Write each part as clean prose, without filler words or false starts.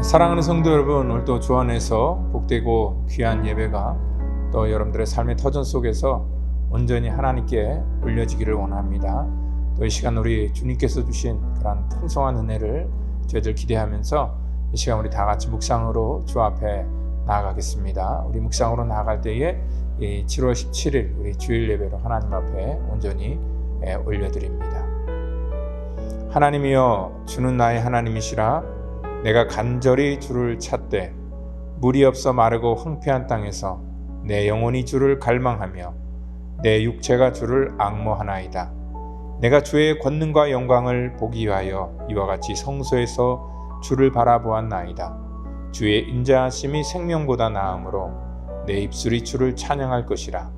사랑하는 성도 여러분, 오늘도 주 안에서 복되고 귀한 예배가 또 여러분들의 삶의 터전 속에서 온전히 하나님께 올려지기를 원합니다. 또 이 시간 우리 주님께서 주신 그런 풍성한 은혜를 저희들 기대하면서 이 시간 우리 다 같이 묵상으로 주 앞에 나아가겠습니다. 우리 묵상으로 나아갈 때에 이 7월 17일 우리 주일 예배로 하나님 앞에 온전히 올려드립니다. 하나님이여, 주는 나의 하나님이시라. 내가 간절히 주를 찾되 물이 없어 마르고 황폐한 땅에서 내 영혼이 주를 갈망하며 내 육체가 주를 앙모하나이다. 내가 주의 권능과 영광을 보기 위하여 이와 같이 성소에서 주를 바라보았나이다. 주의 인자하심이 생명보다 나으므로 내 입술이 주를 찬양할 것이라.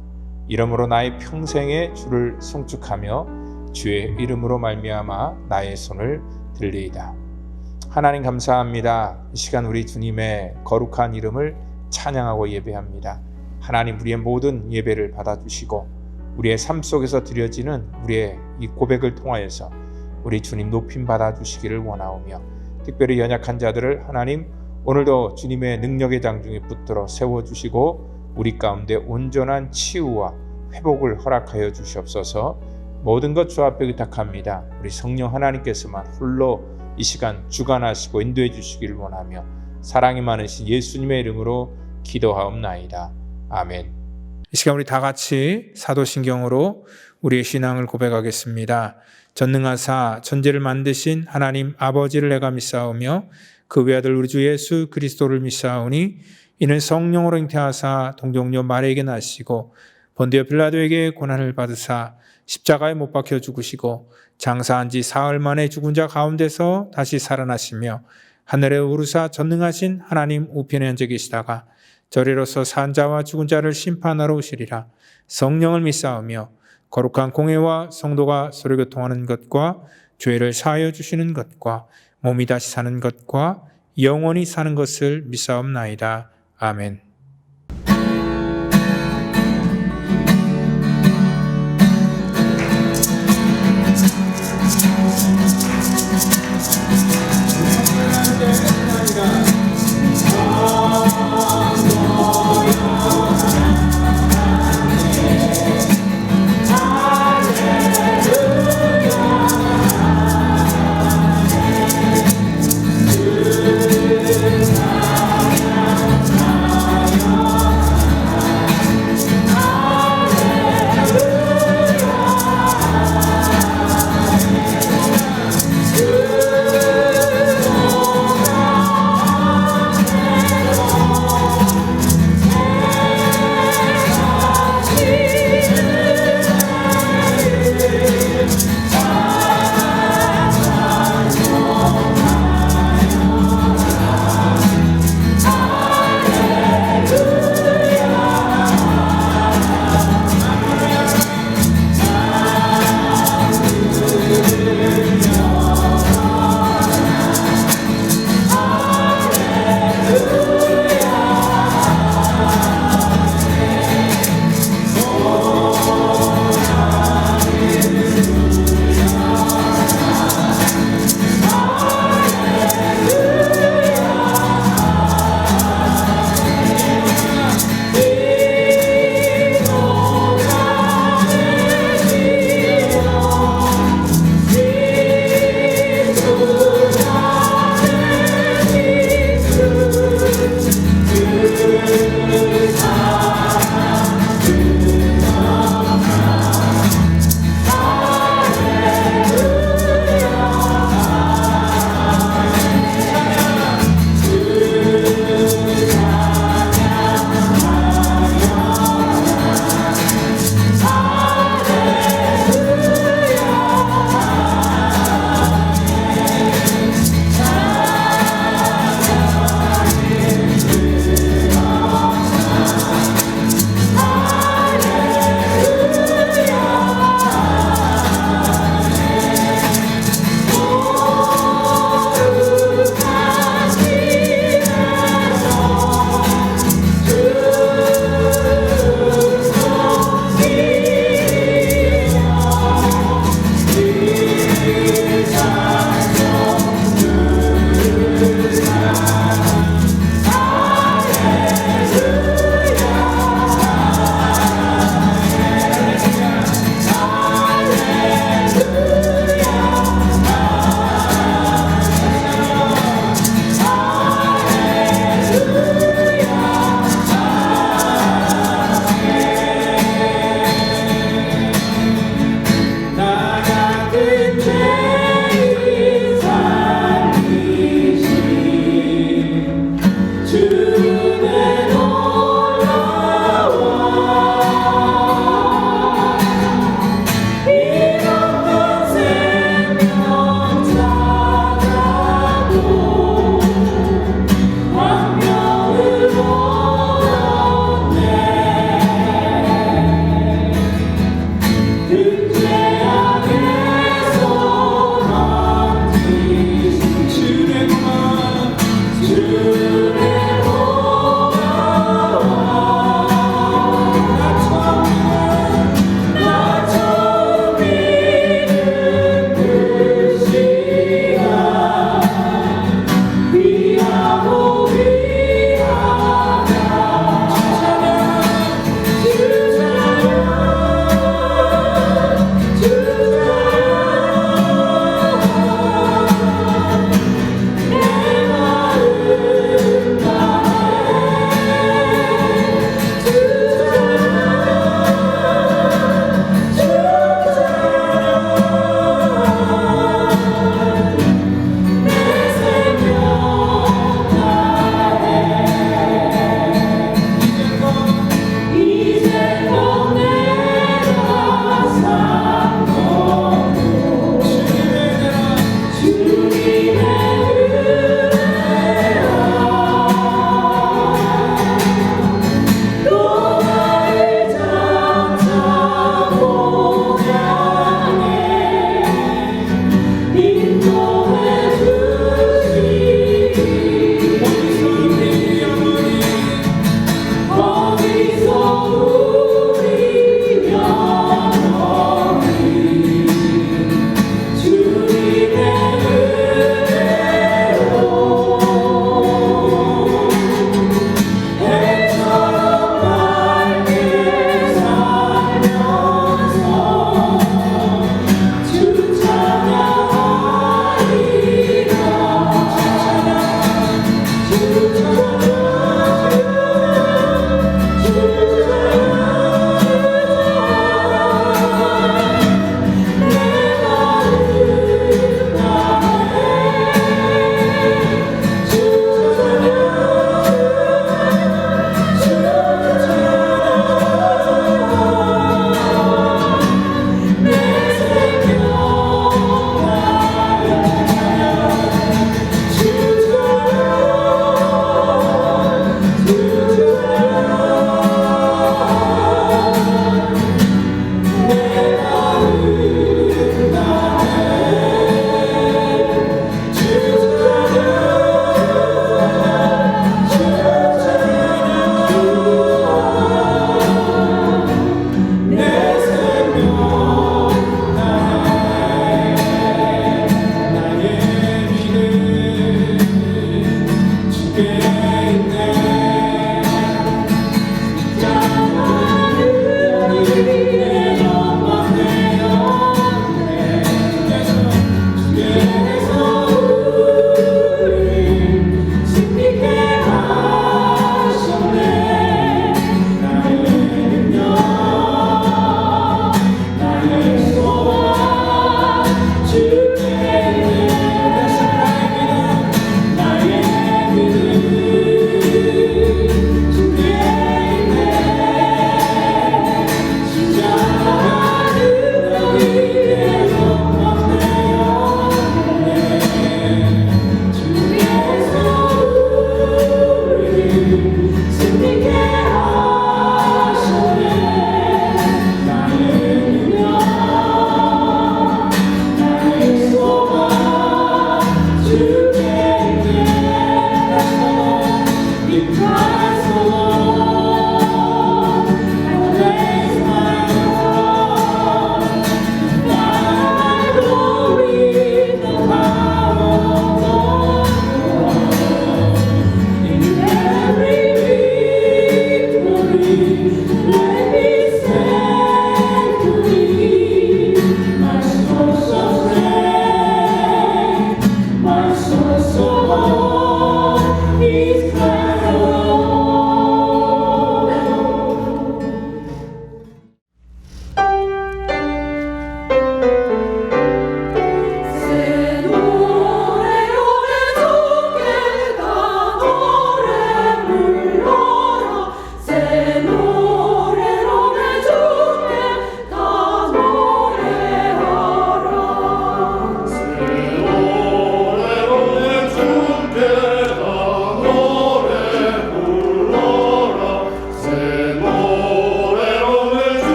이러므로 나의 평생에 주를 송축하며 주의 이름으로 말미암아 나의 손을 들리이다. 하나님 감사합니다. 이 시간 우리 주님의 거룩한 이름을 찬양하고 예배합니다. 하나님, 우리의 모든 예배를 받아주시고 우리의 삶 속에서 드려지는 우리의 이 고백을 통하여서 우리 주님 높임 받아주시기를 원하오며, 특별히 연약한 자들을 하나님 오늘도 주님의 능력의 장중에 붙들어 세워주시고 우리 가운데 온전한 치유와 회복을 허락하여 주시옵소서. 모든 것 주 앞에 의탁합니다. 우리 성령 하나님께서만 홀로 이 시간 주관하시고 인도해 주시기를 원하며 사랑이 많으신 예수님의 이름으로 기도하옵나이다. 아멘. 이 시간 우리 다 같이 사도신경으로 우리의 신앙을 고백하겠습니다. 전능하사 천지를 만드신 하나님 아버지를 내가 믿사오며 그 외아들 우리 주 예수 그리스도를 믿사오니 이는 성령으로 잉태하사 동정녀 마리아에게 나시고 본디오 빌라도에게 고난을 받으사 십자가에 못 박혀 죽으시고 장사한 지 사흘 만에 죽은 자 가운데서 다시 살아나시며 하늘에 오르사 전능하신 하나님 우편에 앉아 계시다가 저리로서 산 자와 죽은 자를 심판하러 오시리라. 성령을 믿사오며 거룩한 공회와 성도가 서로 교통하는 것과 죄를 사하여 주시는 것과 몸이 다시 사는 것과 영원히 사는 것을 믿사옵나이다. 아멘.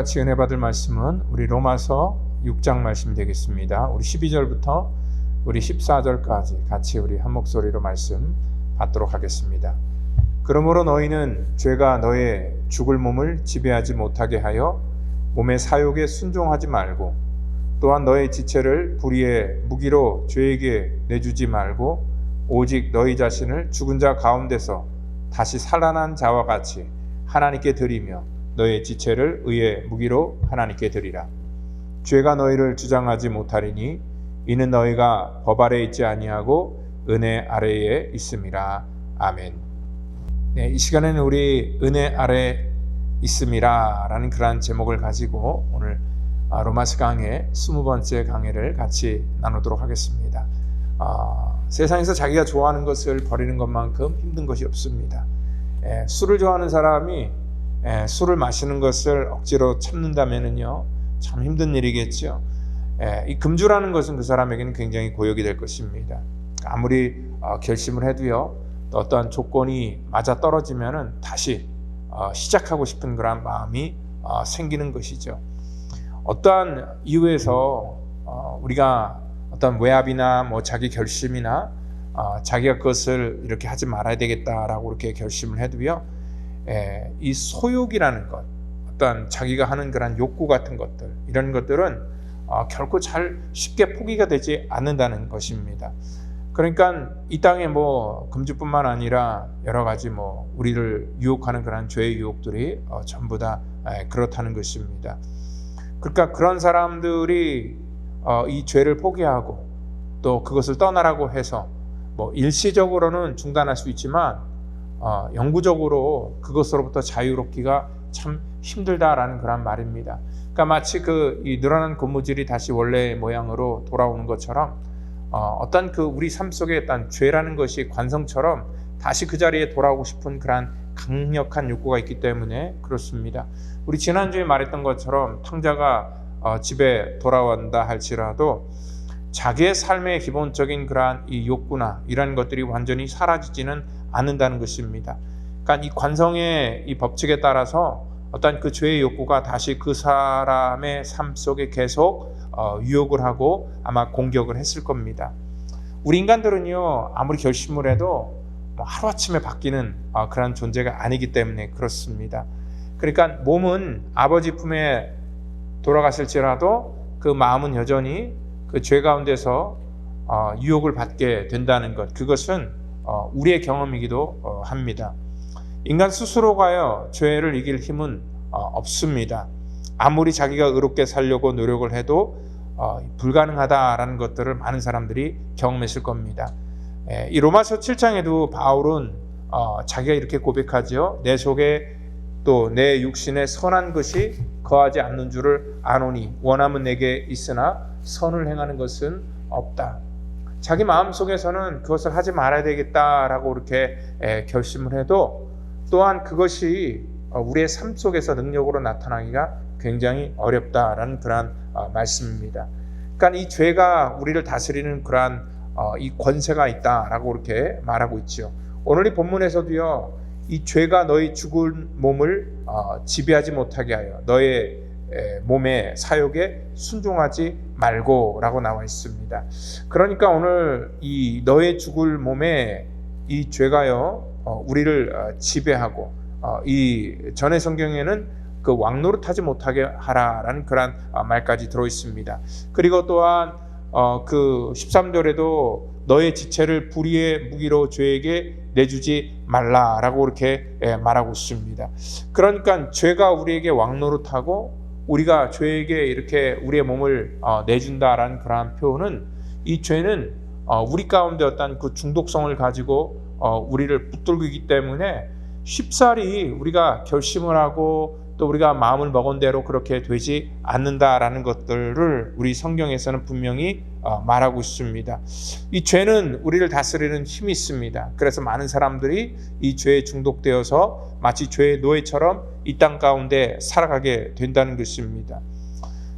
같이 은혜 받을 말씀은 우리 로마서 6장 말씀이 되겠습니다. 우리 12절부터 우리 14절까지 같이 우리 한 목소리로 말씀 받도록 하겠습니다. 그러므로 너희는 죄가 너의 죽을 몸을 지배하지 못하게 하여 몸의 사욕에 순종하지 말고, 또한 너의 지체를 불의의 무기로 죄에게 내주지 말고, 오직 너희 자신을 죽은 자 가운데서 다시 살아난 자와 같이 하나님께 드리며 너의 지체를 의의 무기로 하나님께 드리라. 죄가 너희를 주장하지 못하리니 이는 너희가 법 아래 있지 아니하고 은혜 아래에 있음이라. 아멘. 네, 이 시간에는 우리 은혜 아래 있음이라 라는 그러한 제목을 가지고 오늘 로마서 강의 20번째 강의를 같이 나누도록 하겠습니다. 세상에서 자기가 좋아하는 것을 버리는 것만큼 힘든 것이 없습니다. 술을 좋아하는 사람이 술을 마시는 것을 억지로 참는다면은요, 참 힘든 일이겠죠. 이 금주라는 것은 그 사람에게는 굉장히 고역이 될 것입니다. 아무리 결심을 해도요, 어떠한 조건이 맞아 떨어지면은 다시 시작하고 싶은 그런 마음이 생기는 것이죠. 어떠한 이유에서 우리가 어떤 외압이나 자기 결심이나 자기가 그것을 이렇게 하지 말아야 되겠다라고 이렇게 결심을 해도요, 이 소욕이라는 것, 어떤 자기가 하는 그런 욕구 같은 것들, 이런 것들은 결코 잘 쉽게 포기가 되지 않는다는 것입니다. 그러니까 이 땅에 금주뿐만 아니라 여러 가지 우리를 유혹하는 그런 죄의 유혹들이 전부 다 그렇다는 것입니다. 그러니까 그런 사람들이 이 죄를 포기하고 또 그것을 떠나라고 해서 일시적으로는 중단할 수 있지만 영구적으로 그것으로부터 자유롭기가 참 힘들다라는 그런 말입니다. 그러니까 마치 이 늘어난 고무줄이 다시 원래의 모양으로 돌아오는 것처럼 어떤 우리 삶 속에 어떤 죄라는 것이 관성처럼 다시 그 자리에 돌아오고 싶은 그런 강력한 욕구가 있기 때문에 그렇습니다. 우리 지난주에 말했던 것처럼 탕자가 집에 돌아온다 할지라도 자기의 삶의 기본적인 그러한 이 욕구나 이런 것들이 완전히 사라지지는 않는다는 것입니다. 그러니까 이 관성의 이 법칙에 따라서 어떤 그 죄의 욕구가 다시 그 사람의 삶 속에 계속 유혹을 하고 아마 공격을 했을 겁니다. 우리 인간들은요, 아무리 결심을 해도 하루아침에 바뀌는 그런 존재가 아니기 때문에 그렇습니다. 그러니까 몸은 아버지 품에 돌아갔을지라도 그 마음은 여전히 그 죄 가운데서 유혹을 받게 된다는 것, 그것은 우리의 경험이기도 합니다. 인간 스스로가요, 죄를 이길 힘은 없습니다. 아무리 자기가 의롭게 살려고 노력을 해도 불가능하다라는 것들을 많은 사람들이 경험했을 겁니다. 이 로마서 7장에도 바울은 자기가 이렇게 고백하죠. 내 속에 또 내 육신에 선한 것이 거하지 않는 줄을 아노니 원함은 내게 있으나 선을 행하는 것은 없다. 자기 마음속에서는 그것을 하지 말아야 되겠다라고 이렇게 결심을 해도 또한 그것이 우리의 삶 속에서 능력으로 나타나기가 굉장히 어렵다라는 그러한 말씀입니다. 그러니까 이 죄가 우리를 다스리는 그러한 이 권세가 있다라고 이렇게 말하고 있죠. 오늘 이 본문에서도요, 이 죄가 너희 죽은 몸을 지배하지 못하게 하여 너의 몸의 사욕에 순종하지 말고 라고 나와 있습니다. 그러니까 오늘 이 너의 죽을 몸에 이 죄가요, 우리를 지배하고 이 전의 성경에는 그 왕노릇하지 못하게 하라라는 그런 말까지 들어 있습니다. 그리고 또한 그 13절에도 너의 지체를 불의의 무기로 죄에게 내주지 말라라고 이렇게 말하고 있습니다. 그러니까 죄가 우리에게 왕노릇하고 우리가 죄에게 이렇게 우리의 몸을 내준다라는 그러한 표현은, 이 죄는 우리 가운데 어떤 그 중독성을 가지고 우리를 붙들기 때문에 쉽사리 우리가 결심을 하고 또 우리가 마음을 먹은 대로 그렇게 되지 않는다라는 것들을 우리 성경에서는 분명히 말하고 있습니다. 이 죄는 우리를 다스리는 힘이 있습니다. 그래서 많은 사람들이 이 죄에 중독되어서 마치 죄의 노예처럼 이 땅 가운데 살아가게 된다는 것입니다.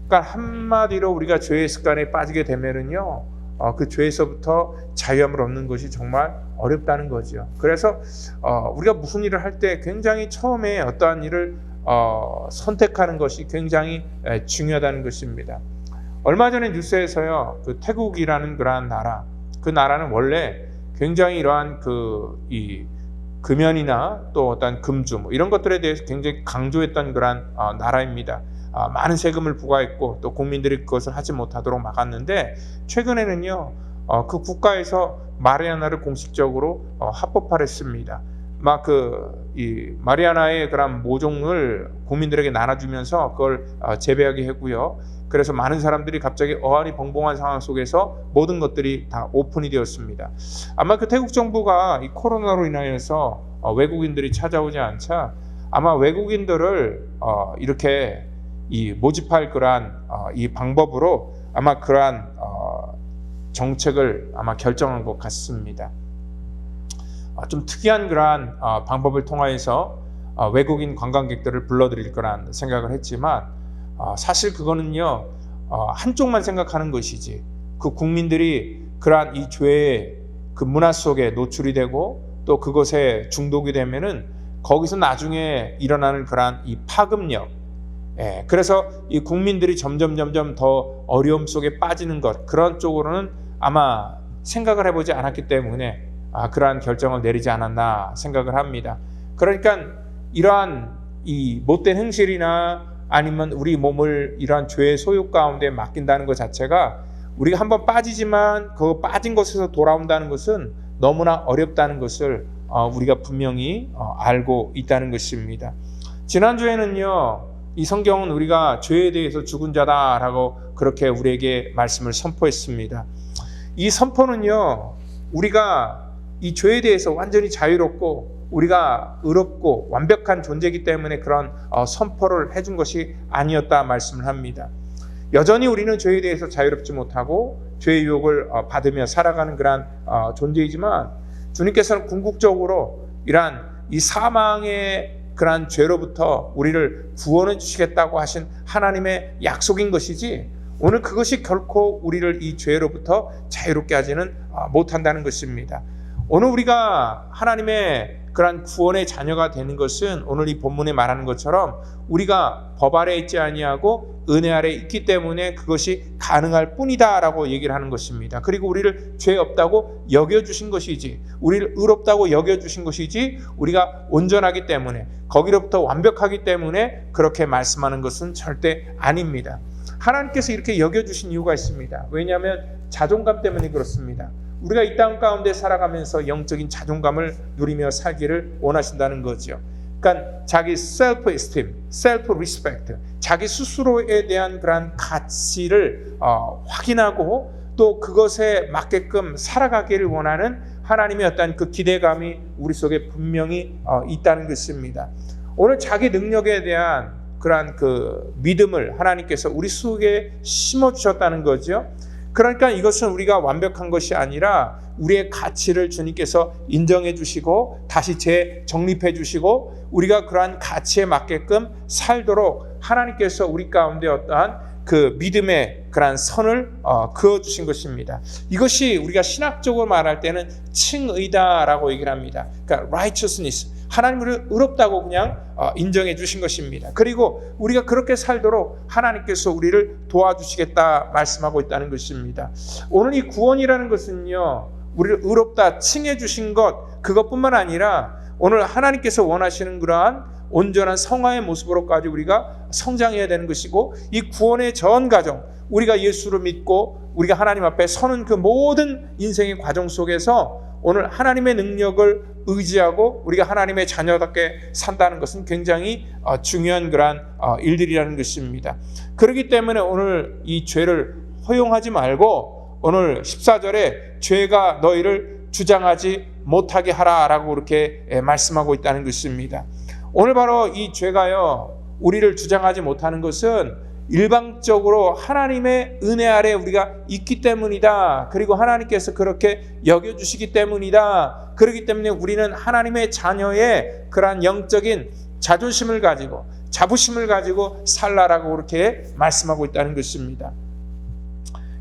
그러니까 한마디로 우리가 죄의 습관에 빠지게 되면은요, 그 죄에서부터 자유함을 얻는 것이 정말 어렵다는 거죠. 그래서 우리가 무슨 일을 할 때 굉장히 처음에 어떠한 일을 선택하는 것이 굉장히 중요하다는 것입니다. 얼마 전에 뉴스에서요, 그 태국이라는 그러한 나라, 그 나라는 원래 굉장히 이러한 이 금연이나 또 어떤 금주 이런 것들에 대해서 굉장히 강조했던 그러한 나라입니다. 많은 세금을 부과했고 또 국민들이 그것을 하지 못하도록 막았는데, 최근에는요 그 국가에서 마리아나를 공식적으로 합법화했습니다. 이 마리아나의 그런 모종을 국민들에게 나눠주면서 그걸 재배하게 했고요. 그래서 많은 사람들이 갑자기 어안이 벙벙한 상황 속에서 모든 것들이 다 오픈이 되었습니다. 아마 그 태국 정부가 이 코로나로 인하여서 외국인들이 찾아오지 않자 아마 외국인들을 이렇게 모집할 그러한 이 방법으로 아마 그러한 정책을 아마 결정한 것 같습니다. 좀 특이한 그러한 방법을 통하여서 외국인 관광객들을 불러들일 거란 생각을 했지만, 사실 그거는요 한쪽만 생각하는 것이지, 그 국민들이 그러한 이 죄의 그 문화 속에 노출이 되고 또 그것에 중독이 되면은 거기서 나중에 일어나는 그러한 이 파급력, 그래서 이 국민들이 점점 더 어려움 속에 빠지는 것, 그런 쪽으로는 아마 생각을 해보지 않았기 때문에 그러한 결정을 내리지 않았나 생각을 합니다. 그러니까 이러한 이 못된 행실이나 아니면 우리 몸을 이러한 죄의 소유 가운데 맡긴다는 것 자체가, 우리가 한번 빠지지만 그 빠진 곳에서 돌아온다는 것은 너무나 어렵다는 것을 우리가 분명히 알고 있다는 것입니다. 지난주에는요 이 성경은 우리가 죄에 대해서 죽은 자다라고 그렇게 우리에게 말씀을 선포했습니다. 이 선포는요 우리가 이 죄에 대해서 완전히 자유롭고 우리가 의롭고 완벽한 존재이기 때문에 그런 선포를 해준 것이 아니었다 말씀을 합니다. 여전히 우리는 죄에 대해서 자유롭지 못하고 죄의 유혹을 받으며 살아가는 그런 존재이지만, 주님께서는 궁극적으로 이러한 이 사망의 그러한 죄로부터 우리를 구원해 주시겠다고 하신 하나님의 약속인 것이지, 오늘 그것이 결코 우리를 이 죄로부터 자유롭게 하지는 못한다는 것입니다. 오늘 우리가 하나님의 그러한 구원의 자녀가 되는 것은 오늘 이 본문에 말하는 것처럼 우리가 법 아래 있지 아니하고 은혜 아래 있기 때문에 그것이 가능할 뿐이다라고 얘기를 하는 것입니다. 그리고 우리를 죄 없다고 여겨주신 것이지, 우리를 의롭다고 여겨주신 것이지, 우리가 온전하기 때문에 거기로부터 완벽하기 때문에 그렇게 말씀하는 것은 절대 아닙니다. 하나님께서 이렇게 여겨주신 이유가 있습니다. 왜냐하면 자존감 때문에 그렇습니다. 우리가 이 땅 가운데 살아가면서 영적인 자존감을 누리며 살기를 원하신다는 거죠. 그러니까 자기 self-esteem, self-respect, 자기 스스로에 대한 그런 가치를 확인하고 또 그것에 맞게끔 살아가기를 원하는 하나님의 어떤 그 기대감이 우리 속에 분명히 있다는 것입니다. 오늘 자기 능력에 대한 그러한 그 믿음을 하나님께서 우리 속에 심어주셨다는 거죠. 그러니까 이것은 우리가 완벽한 것이 아니라 우리의 가치를 주님께서 인정해 주시고 다시 재정립해 주시고 우리가 그러한 가치에 맞게끔 살도록 하나님께서 우리 가운데 어떠한 그 믿음의 그러한 선을 그어 주신 것입니다. 이것이 우리가 신학적으로 말할 때는 칭의다라고 얘기를 합니다. 그러니까 righteousness, 하나님을 의롭다고 그냥 인정해 주신 것입니다. 그리고 우리가 그렇게 살도록 하나님께서 우리를 도와주시겠다 말씀하고 있다는 것입니다. 오늘 이 구원이라는 것은요, 우리를 의롭다 칭해 주신 것, 그것뿐만 아니라 오늘 하나님께서 원하시는 그러한 온전한 성화의 모습으로까지 우리가 성장해야 되는 것이고, 이 구원의 전 과정, 우리가 예수를 믿고 우리가 하나님 앞에 서는 그 모든 인생의 과정 속에서 오늘 하나님의 능력을 의지하고 우리가 하나님의 자녀답게 산다는 것은 굉장히 중요한 그러한 일들이라는 것입니다. 그렇기 때문에 오늘 이 죄를 허용하지 말고 오늘 14절에 죄가 너희를 주장하지 못하게 하라라고 그렇게 말씀하고 있다는 것입니다. 오늘 바로 이 죄가요, 우리를 주장하지 못하는 것은 일방적으로 하나님의 은혜 아래 우리가 있기 때문이다. 그리고 하나님께서 그렇게 여겨주시기 때문이다. 그렇기 때문에 우리는 하나님의 자녀의 그러한 영적인 자존심을 가지고 자부심을 가지고 살라라고 그렇게 말씀하고 있다는 것입니다.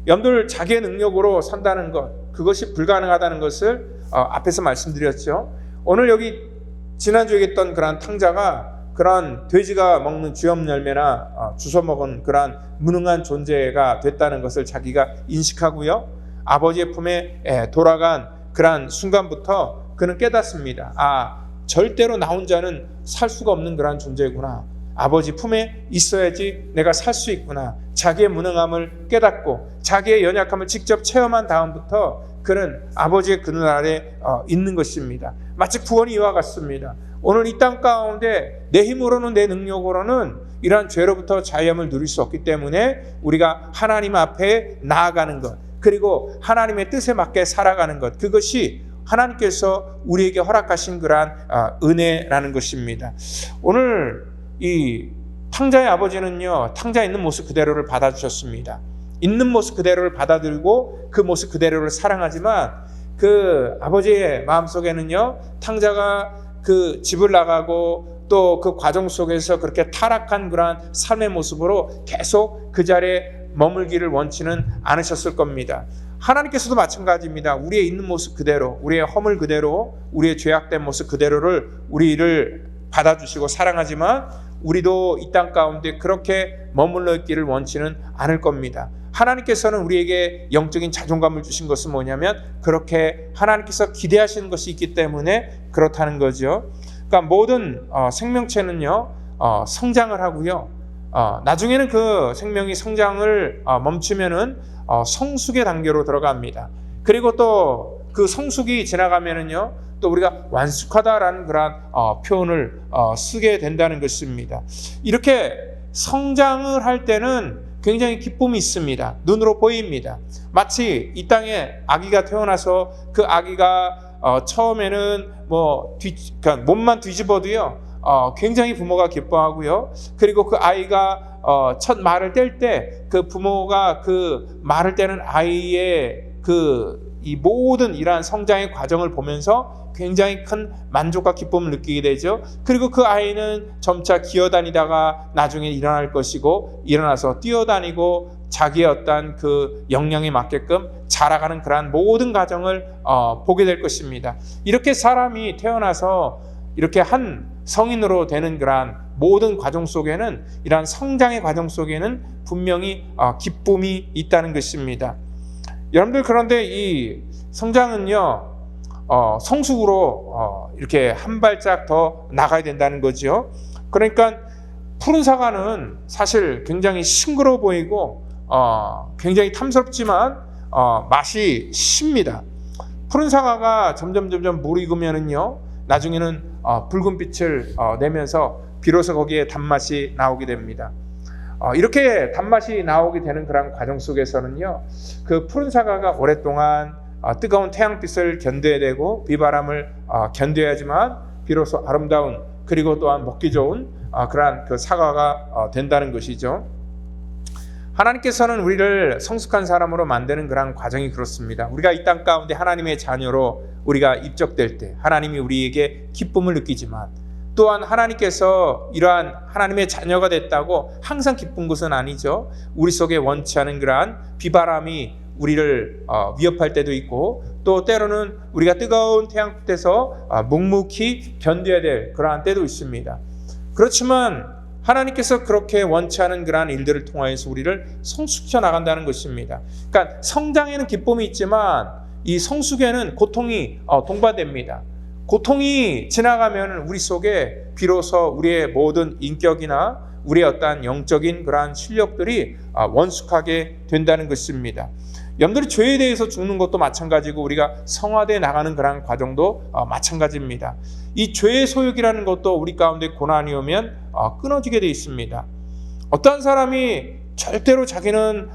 여러분들 자기의 능력으로 산다는 것, 그것이 불가능하다는 것을 앞에서 말씀드렸죠. 오늘 여기 지난주에 했던 그러한 탕자가 그런 돼지가 먹는 쥐염 열매나 주워 먹은 그런 무능한 존재가 됐다는 것을 자기가 인식하고요. 아버지의 품에 돌아간 그런 순간부터 그는 깨닫습니다. 절대로 나 혼자는 살 수가 없는 그런 존재구나. 아버지 품에 있어야지 내가 살 수 있구나. 자기의 무능함을 깨닫고 자기의 연약함을 직접 체험한 다음부터 그는 아버지의 그늘 아래 있는 것입니다. 마치 구원이 이와 같습니다. 오늘 이 땅 가운데 내 힘으로는 내 능력으로는 이러한 죄로부터 자유함을 누릴 수 없기 때문에 우리가 하나님 앞에 나아가는 것, 그리고 하나님의 뜻에 맞게 살아가는 것, 그것이 하나님께서 우리에게 허락하신 그러한 은혜라는 것입니다. 오늘 이 탕자의 아버지는요, 탕자에 있는 모습 그대로를 받아주셨습니다. 있는 모습 그대로를 받아들이고 그 모습 그대로를 사랑하지만 그 아버지의 마음속에는요, 탕자가 그 집을 나가고 또 그 과정 속에서 그렇게 타락한 그러한 삶의 모습으로 계속 그 자리에 머물기를 원치는 않으셨을 겁니다. 하나님께서도 마찬가지입니다. 우리의 있는 모습 그대로, 우리의 허물 그대로, 우리의 죄악된 모습 그대로를 우리를 받아주시고 사랑하지만 우리도 이 땅 가운데 그렇게 머물러 있기를 원치는 않을 겁니다. 하나님께서는 우리에게 영적인 자존감을 주신 것은 뭐냐면 그렇게 하나님께서 기대하시는 것이 있기 때문에 그렇다는 거죠. 그러니까 모든 생명체는요, 성장을 하고요. 나중에는 그 생명이 성장을 멈추면은 성숙의 단계로 들어갑니다. 그리고 또 그 성숙이 지나가면은요, 또 우리가 완숙하다라는 그런 표현을 쓰게 된다는 것입니다. 이렇게 성장을 할 때는 굉장히 기쁨이 있습니다. 눈으로 보입니다. 마치 이 땅에 아기가 태어나서 그 아기가 처음에는 그러니까 몸만 뒤집어도요, 굉장히 부모가 기뻐하고요. 그리고 그 아이가 첫 말을 뗄 때 그 부모가 그 말을 떼는 아이의 이 모든 이러한 성장의 과정을 보면서 굉장히 큰 만족과 기쁨을 느끼게 되죠. 그리고 그 아이는 점차 기어다니다가 나중에 일어날 것이고, 일어나서 뛰어다니고 자기의 어떤 그 역량에 맞게끔 자라가는 그러한 모든 과정을 보게 될 것입니다. 이렇게 사람이 태어나서 이렇게 한 성인으로 되는 그러한 모든 과정 속에는, 이러한 성장의 과정 속에는 분명히 기쁨이 있다는 것입니다. 여러분들, 그런데 이 성장은요, 성숙으로 이렇게 한 발짝 더 나가야 된다는 거죠. 그러니까 푸른 사과는 사실 굉장히 싱그러워 보이고 굉장히 탐스럽지만 맛이 쉽니다. 푸른 사과가 점점 물 익으면은요, 나중에는 붉은 빛을 내면서 비로소 거기에 단맛이 나오게 됩니다. 이렇게 단맛이 나오게 되는 그런 과정 속에서는요, 그 푸른 사과가 오랫동안 뜨거운 태양빛을 견뎌야 되고 비바람을 견뎌야지만 비로소 아름다운, 그리고 또한 먹기 좋은 그러한 그 사과가 된다는 것이죠. 하나님께서는 우리를 성숙한 사람으로 만드는 그런 과정이 그렇습니다. 우리가 이 땅 가운데 하나님의 자녀로 우리가 입적될 때 하나님이 우리에게 기쁨을 느끼지만, 또한 하나님께서 이러한 하나님의 자녀가 됐다고 항상 기쁜 것은 아니죠. 우리 속에 원치 않은 그러한 비바람이 우리를 위협할 때도 있고, 또 때로는 우리가 뜨거운 태양빛에서 묵묵히 견뎌야 될 그러한 때도 있습니다. 그렇지만 하나님께서 그렇게 원치 않은 그러한 일들을 통하여서 우리를 성숙시켜 나간다는 것입니다. 그러니까 성장에는 기쁨이 있지만 이 성숙에는 고통이 동반됩니다. 고통이 지나가면 우리 속에 비로소 우리의 모든 인격이나 우리의 어떠한 영적인 그러한 실력들이 원숙하게 된다는 것입니다. 여러분들이 죄에 대해서 죽는 것도 마찬가지고, 우리가 성화되어 나가는 그런 과정도 마찬가지입니다. 이 죄의 소욕이라는 것도 우리 가운데 고난이 오면 끊어지게 되어 있습니다. 어떤 사람이 절대로 자기는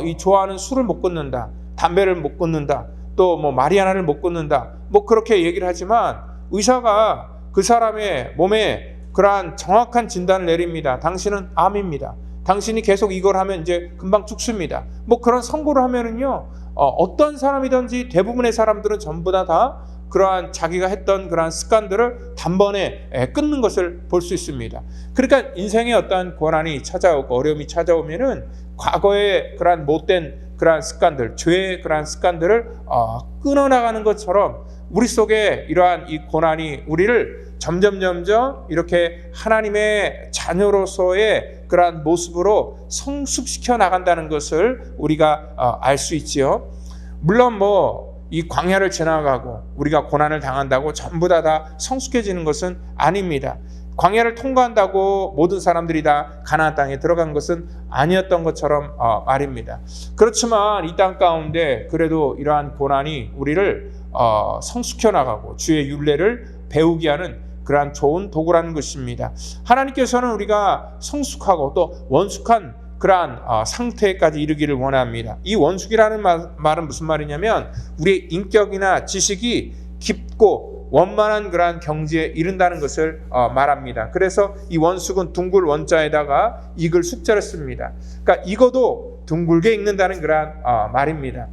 이 좋아하는 술을 못 끊는다, 담배를 못 끊는다, 또 마리아나를 못 끊는다, 그렇게 얘기를 하지만 의사가 그 사람의 몸에 그러한 정확한 진단을 내립니다. 당신은 암입니다. 당신이 계속 이걸 하면 이제 금방 죽습니다. 그런 선고를 하면은요, 어떤 사람이든지 대부분의 사람들은 전부 다 그러한 자기가 했던 그러한 습관들을 단번에 끊는 것을 볼 수 있습니다. 그러니까 인생에 어떠한 고난이 찾아오고 어려움이 찾아오면은 과거의 그러한 못된 그러한 습관들, 죄의 그러한 습관들을 끊어나가는 것처럼 우리 속에 이러한 이 고난이 우리를 점점 이렇게 하나님의 자녀로서의 그러한 모습으로 성숙시켜 나간다는 것을 우리가 알 수 있지요. 물론 이 광야를 지나가고 우리가 고난을 당한다고 전부 다 성숙해지는 것은 아닙니다. 광야를 통과한다고 모든 사람들이 다 가나안 땅에 들어간 것은 아니었던 것처럼 말입니다. 그렇지만 이 땅 가운데 그래도 이러한 고난이 우리를 성숙해 나가고 주의 율례를 배우게 하는 그러한 좋은 도구라는 것입니다. 하나님께서는 우리가 성숙하고 또 원숙한 그러한 상태까지 이르기를 원합니다. 이 원숙이라는 말은 무슨 말이냐면 우리의 인격이나 지식이 깊고 원만한 그러한 경지에 이른다는 것을 말합니다. 그래서 이 원숙은 둥글 원자에다가 익을 숙자를 씁니다. 그러니까 익어도 둥글게 익는다는 그러한 말입니다.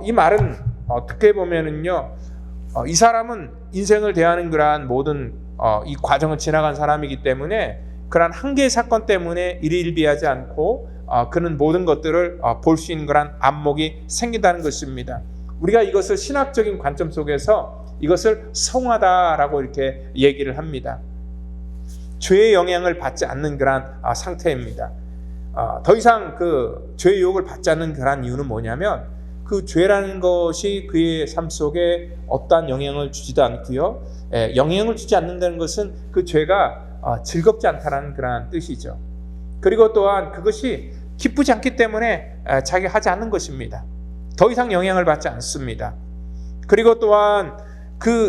이 말은 어떻게 보면은요, 이 사람은 인생을 대하는 그러한 모든 이 과정을 지나간 사람이기 때문에 그러한 한 개의 사건 때문에 일희일비하지 않고 그는 모든 것들을 볼 수 있는 그러한 안목이 생긴다는 것입니다. 우리가 이것을 신학적인 관점 속에서 이것을 성화다라고 이렇게 얘기를 합니다. 죄의 영향을 받지 않는 그러한 상태입니다. 더 이상 그 죄의 유혹을 받지 않는 그러한 이유는 뭐냐면 그 죄라는 것이 그의 삶 속에 어떠한 영향을 주지도 않고요. 영향을 주지 않는다는 것은 그 죄가 즐겁지 않다는 그러한 뜻이죠. 그리고 또한 그것이 기쁘지 않기 때문에 자기가 하지 않는 것입니다. 더 이상 영향을 받지 않습니다. 그리고 또한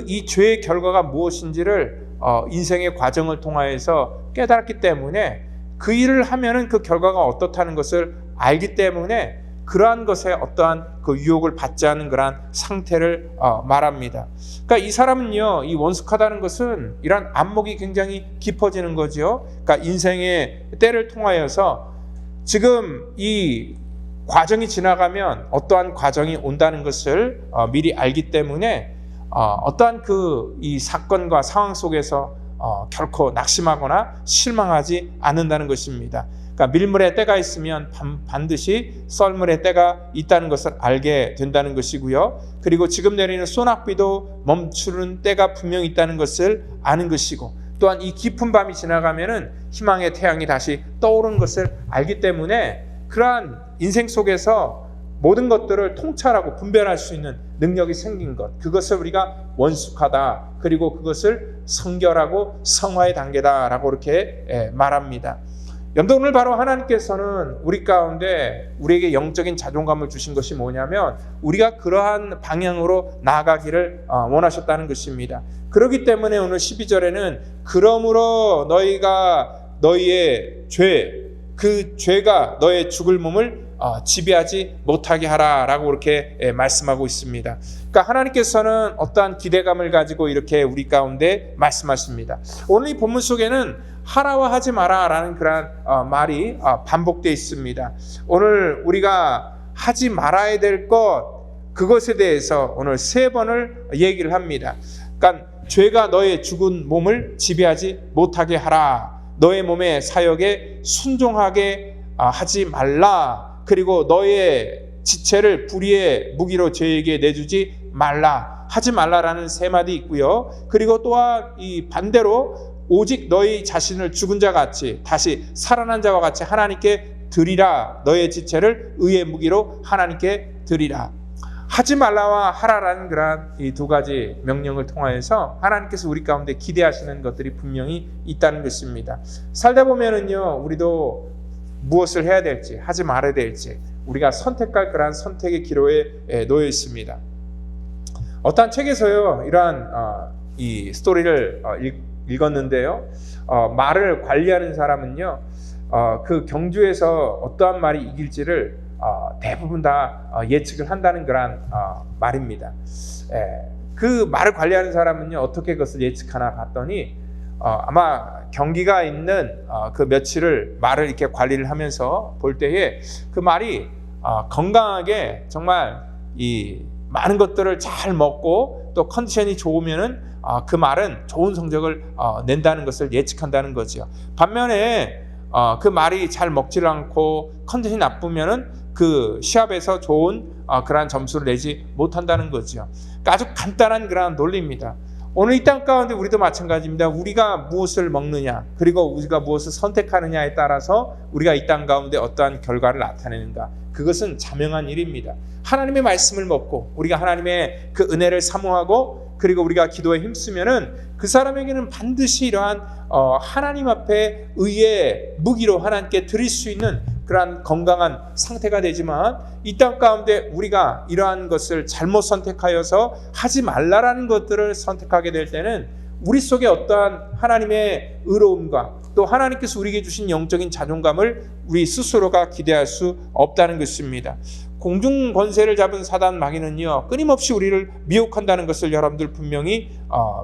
이 죄의 결과가 무엇인지를 인생의 과정을 통하여서 깨달았기 때문에 그 일을 하면은 그 결과가 어떻다는 것을 알기 때문에 그러한 것에 어떠한 그 유혹을 받지 않는 그러한 상태를 말합니다. 그러니까 이 사람은요, 이 원숙하다는 것은 이러한 안목이 굉장히 깊어지는 거죠. 그러니까 인생의 때를 통하여서 지금 이 과정이 지나가면 어떠한 과정이 온다는 것을 미리 알기 때문에 어떠한 이 사건과 상황 속에서 결코 낙심하거나 실망하지 않는다는 것입니다. 그러니까 밀물의 때가 있으면 반드시 썰물의 때가 있다는 것을 알게 된다는 것이고요. 그리고 지금 내리는 소낙비도 멈추는 때가 분명히 있다는 것을 아는 것이고, 또한 이 깊은 밤이 지나가면은 희망의 태양이 다시 떠오르는 것을 알기 때문에 그러한 인생 속에서 모든 것들을 통찰하고 분별할 수 있는 능력이 생긴 것, 그것을 우리가 원숙하다, 그리고 그것을 성결하고 성화의 단계다라고 이렇게 말합니다. 여러분, 오늘 바로 하나님께서는 우리 가운데 우리에게 영적인 자존감을 주신 것이 뭐냐면 우리가 그러한 방향으로 나아가기를 원하셨다는 것입니다. 그렇기 때문에 오늘 12절에는 그러므로 너희가 너희의 그 죄가 너의 죽을 몸을 지배하지 못하게 하라라고 이렇게 말씀하고 있습니다. 그러니까 하나님께서는 어떠한 기대감을 가지고 이렇게 우리 가운데 말씀하십니다. 오늘 이 본문 속에는 하라와 하지 마라라는 그런 말이 반복되어 있습니다. 오늘 우리가 하지 말아야 될 그것에 대해서 오늘 3번을 얘기를 합니다. 그러니까 죄가 너의 죽은 몸을 지배하지 못하게 하라. 너의 몸의 사역에 순종하게 하지 말라. 그리고 너의 지체를 불의의 무기로 죄에게 내주지 말라. 하지 말라라는 3마디 있고요. 그리고 또한 이 반대로 오직 너희 자신을 죽은 자 같이 다시 살아난 자와 같이 하나님께 드리라. 너의 지체를 의의 무기로 하나님께 드리라. 하지 말라와 하라라는 그러한 이 2가지 명령을 통하여서 하나님께서 우리 가운데 기대하시는 것들이 분명히 있다는 것입니다. 살다 보면은요, 우리도 무엇을 해야 될지, 하지 말아야 될지 우리가 선택할 그러한 선택의 기로에 놓여 있습니다. 어떤 책에서요, 이러한 이 스토리를 읽었는데요, 말을 관리하는 사람은요, 그 경주에서 어떠한 말이 이길지를 대부분 다 예측을 한다는 그런 말입니다. 그 말을 관리하는 사람은요, 어떻게 그것을 예측하나 봤더니 아마 경기가 있는 그 며칠을 말을 이렇게 관리를 하면서 볼 때에 그 말이 건강하게 정말 이 많은 것들을 잘 먹고 또 컨디션이 좋으면은 그 말은 좋은 성적을 낸다는 것을 예측한다는 거죠. 반면에 그 말이 잘 먹지를 않고 컨디션이 나쁘면은 그 시합에서 좋은 그러한 점수를 내지 못한다는 거죠. 그러니까 아주 간단한 그러한 논리입니다. 오늘 이 땅 가운데 우리도 마찬가지입니다. 우리가 무엇을 먹느냐, 그리고 우리가 무엇을 선택하느냐에 따라서 우리가 이 땅 가운데 어떠한 결과를 나타내는가, 그것은 자명한 일입니다. 하나님의 말씀을 먹고 우리가 하나님의 그 은혜를 사모하고 그리고 우리가 기도에 힘쓰면은 그 사람에게는 반드시 이러한 하나님 앞에 의의 무기로 하나님께 드릴 수 있는 그러한 건강한 상태가 되지만, 이 땅 가운데 우리가 이러한 것을 잘못 선택하여서 하지 말라라는 것들을 선택하게 될 때는 우리 속에 어떠한 하나님의 의로움과 또 하나님께서 우리에게 주신 영적인 자존감을 우리 스스로가 기대할 수 없다는 것입니다. 공중 권세를 잡은 사단 마귀는요, 끊임없이 우리를 미혹한다는 것을 여러분들 분명히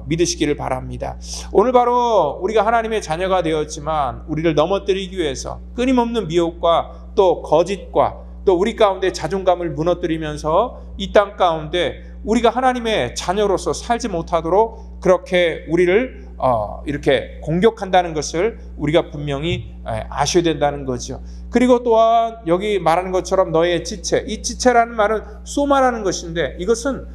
믿으시기를 바랍니다. 오늘 바로 우리가 하나님의 자녀가 되었지만 우리를 넘어뜨리기 위해서 끊임없는 미혹과 또 거짓과 또 우리 가운데 자존감을 무너뜨리면서 이 땅 가운데 우리가 하나님의 자녀로서 살지 못하도록 그렇게 우리를 이렇게 공격한다는 것을 우리가 분명히 아셔야 된다는 거죠. 그리고 또한 여기 말하는 것처럼 너의 지체, 이 지체라는 말은 소마라는 것인데 이것은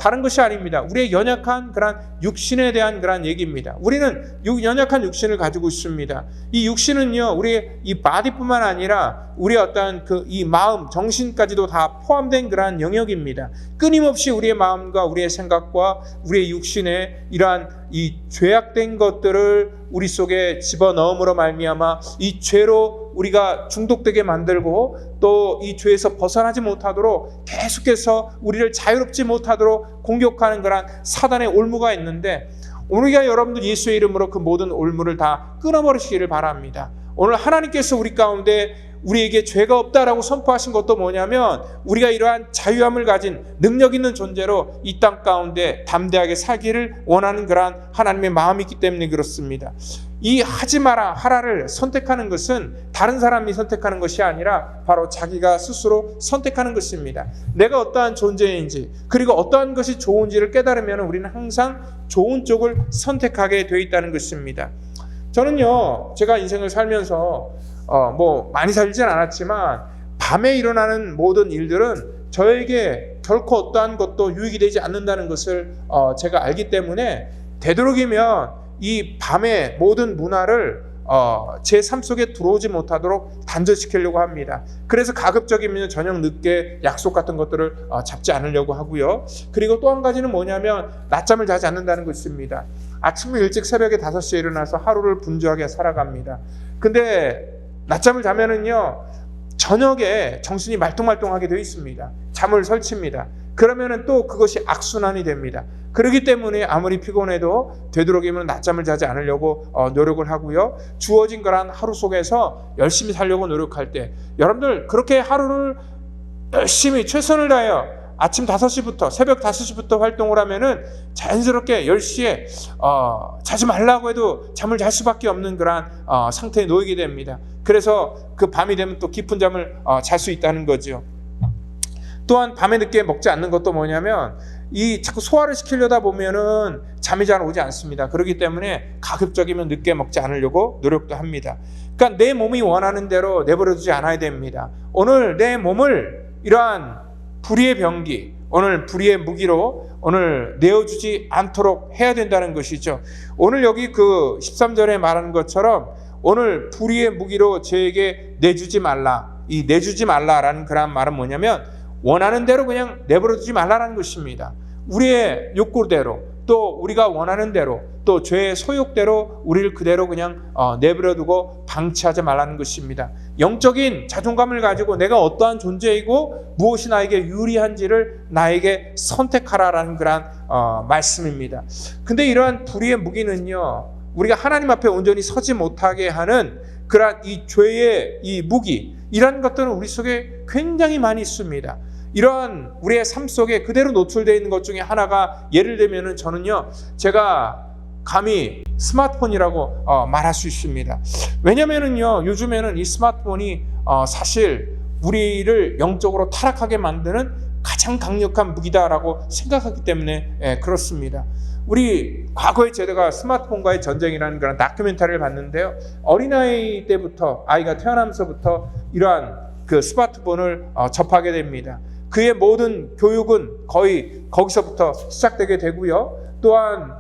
다른 것이 아닙니다. 우리의 연약한 그런 육신에 대한 그런 얘기입니다. 우리는 연약한 육신을 가지고 있습니다. 이 육신은요, 우리의 이 바디뿐만 아니라 우리의 어떤 이 마음, 정신까지도 다 포함된 그러한 영역입니다. 끊임없이 우리의 마음과 우리의 생각과 우리의 육신에 이러한 이 죄악된 것들을 우리 속에 집어넣음으로 말미암아 이 죄로 우리가 중독되게 만들고 또 이 죄에서 벗어나지 못하도록 계속해서 우리를 자유롭지 못하도록 공격하는 그런 사단의 올무가 있는데, 우리가 여러분들 예수의 이름으로 그 모든 올무를 다 끊어버리시기를 바랍니다. 오늘 하나님께서 우리 가운데 우리에게 죄가 없다라고 선포하신 것도 뭐냐면, 우리가 이러한 자유함을 가진 능력 있는 존재로 이 땅 가운데 담대하게 살기를 원하는 그러한 하나님의 마음이 있기 때문에 그렇습니다. 이 하지 마라 하라를 선택하는 것은 다른 사람이 선택하는 것이 아니라 바로 자기가 스스로 선택하는 것입니다. 내가 어떠한 존재인지 그리고 어떠한 것이 좋은지를 깨달으면 우리는 항상 좋은 쪽을 선택하게 되어 있다는 것입니다. 저는요, 제가 인생을 살면서 많이 살진 않았지만 밤에 일어나는 모든 일들은 저에게 결코 어떠한 것도 유익이 되지 않는다는 것을 제가 알기 때문에 되도록이면 이 밤의 모든 문화를 제 삶 속에 들어오지 못하도록 단절시키려고 합니다. 그래서 가급적이면 저녁 늦게 약속 같은 것들을 잡지 않으려고 하고요. 그리고 또 한 가지는 뭐냐면 낮잠을 자지 않는다는 것입니다. 아침 일찍 새벽에 5시에 일어나서 하루를 분주하게 살아갑니다. 근데 낮잠을 자면은요, 저녁에 정신이 말똥말똥하게 되어 있습니다. 잠을 설칩니다. 그러면은 또 그것이 악순환이 됩니다. 그렇기 때문에 아무리 피곤해도 되도록이면 낮잠을 자지 않으려고 노력을 하고요. 주어진 거란 하루 속에서 열심히 살려고 노력할 때, 여러분들 그렇게 하루를 열심히 최선을 다해요. 아침 5시부터 새벽 5시부터 활동을 하면은 자연스럽게 10시에 자지 말라고 해도 잠을 잘 수밖에 없는 그런 상태에 놓이게 됩니다. 그래서 그 밤이 되면 또 깊은 잠을 잘 수 있다는 거죠. 또한 밤에 늦게 먹지 않는 것도 뭐냐면 이 자꾸 소화를 시키려다 보면은 잠이 잘 오지 않습니다. 그렇기 때문에 가급적이면 늦게 먹지 않으려고 노력도 합니다. 그러니까 내 몸이 원하는 대로 내버려두지 않아야 됩니다. 오늘 내 몸을 이러한 불의의 병기, 오늘 불의의 무기로 오늘 내어주지 않도록 해야 된다는 것이죠. 오늘 여기 그 13절에 말하는 것처럼 오늘 불의의 무기로 저에게 내주지 말라. 이 내주지 말라라는 그런 말은 뭐냐면 원하는 대로 그냥 내버려두지 말라는 것입니다. 우리의 욕구대로 또 우리가 원하는 대로 또 죄의 소욕대로 우리를 그대로 그냥 내버려두고 방치하지 말라는 것입니다. 영적인 자존감을 가지고 내가 어떠한 존재이고 무엇이 나에게 유리한지를 나에게 선택하라라는 그런 말씀입니다. 근데 이러한 불의의 무기는요, 우리가 하나님 앞에 온전히 서지 못하게 하는 그러한 이 죄의 이 무기, 이런 것들은 우리 속에 굉장히 많이 있습니다. 이러한 우리의 삶 속에 그대로 노출되어 있는 것 중에 하나가, 예를 들면은 저는요, 제가 감히 스마트폰이라고 말할 수 있습니다. 왜냐면은요, 요즘에는 이 스마트폰이 사실 우리를 영적으로 타락하게 만드는 가장 강력한 무기다라고 생각하기 때문에 그렇습니다. 우리 과거에 제가 스마트폰과의 전쟁이라는 그런 다큐멘터리를 봤는데요, 어린아이 때부터, 아이가 태어나면서부터 이러한 그 스마트폰을 접하게 됩니다. 그의 모든 교육은 거의 거기서부터 시작되게 되고요. 또한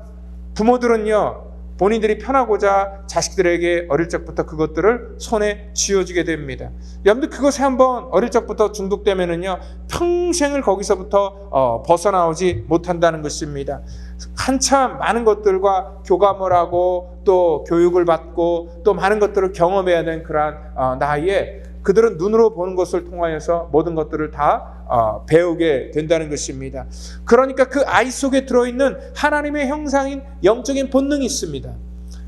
부모들은요, 본인들이 편하고자 자식들에게 어릴 적부터 그것들을 손에 쥐어주게 됩니다. 여러분들 그것에 한번 어릴 적부터 중독되면은요, 평생을 거기서부터 벗어나오지 못한다는 것입니다. 한참 많은 것들과 교감을 하고 또 교육을 받고 또 많은 것들을 경험해야 되는 그러한 나이에 그들은 눈으로 보는 것을 통하여서 모든 것들을 다 배우게 된다는 것입니다. 그러니까 그 아이 속에 들어있는 하나님의 형상인 영적인 본능이 있습니다.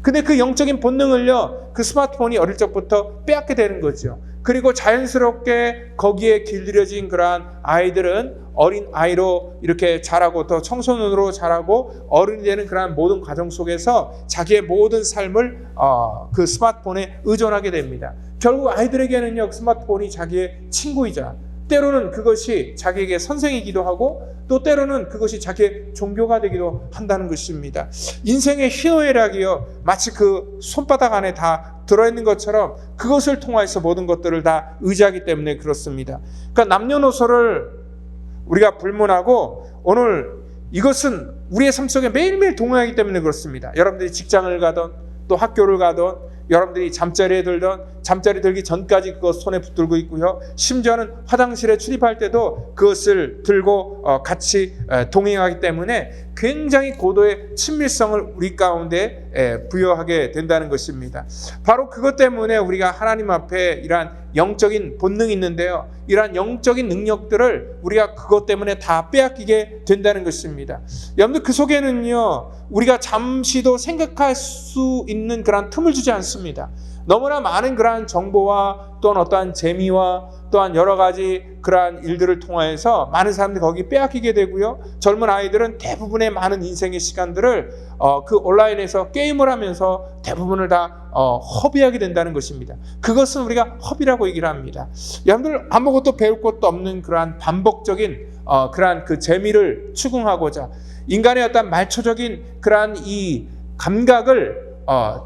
근데 그 영적인 본능을요, 그 스마트폰이 어릴 적부터 빼앗게 되는 거죠. 그리고 자연스럽게 거기에 길들여진 그러한 아이들은 어린 아이로 이렇게 자라고 또 청소년으로 자라고 어른이 되는 그러한 모든 과정 속에서 자기의 모든 삶을 그 스마트폰에 의존하게 됩니다. 결국 아이들에게는요, 스마트폰이 자기의 친구이자 때로는 그것이 자기에게 선생이기도 하고 또 때로는 그것이 자기의 종교가 되기도 한다는 것입니다. 인생의 희노애락이요, 마치 그 손바닥 안에 다 들어있는 것처럼 그것을 통해서 모든 것들을 다 의지하기 때문에 그렇습니다. 그러니까 남녀노소를 우리가 불문하고 오늘 이것은 우리의 삶 속에 매일매일 동행하기 때문에 그렇습니다. 여러분들이 직장을 가던 또 학교를 가던 여러분들이 잠자리에 들던 잠자리 들기 전까지 그것 손에 붙들고 있고요. 심지어는 화장실에 출입할 때도 그것을 들고 같이 동행하기 때문에 굉장히 고도의 친밀성을 우리 가운데 부여하게 된다는 것입니다. 바로 그것 때문에 우리가 하나님 앞에 이러한 영적인 본능이 있는데요, 이러한 영적인 능력들을 우리가 그것 때문에 다 빼앗기게 된다는 것입니다. 여러분들 그 속에는요, 우리가 잠시도 생각할 수 있는 그런 틈을 주지 않습니다. 너무나 많은 그러한 정보와 또한 어떠한 재미와 또한 여러 가지 그러한 일들을 통해서 많은 사람들이 거기 빼앗기게 되고요. 젊은 아이들은 대부분의 많은 인생의 시간들을 그 온라인에서 게임을 하면서 대부분을 다 허비하게 된다는 것입니다. 그것은 우리가 허비라고 얘기를 합니다. 여러분들 아무것도 배울 것도 없는 그러한 반복적인 그러한 그 재미를 추궁하고자 인간의 어떤 말초적인 그러한 이 감각을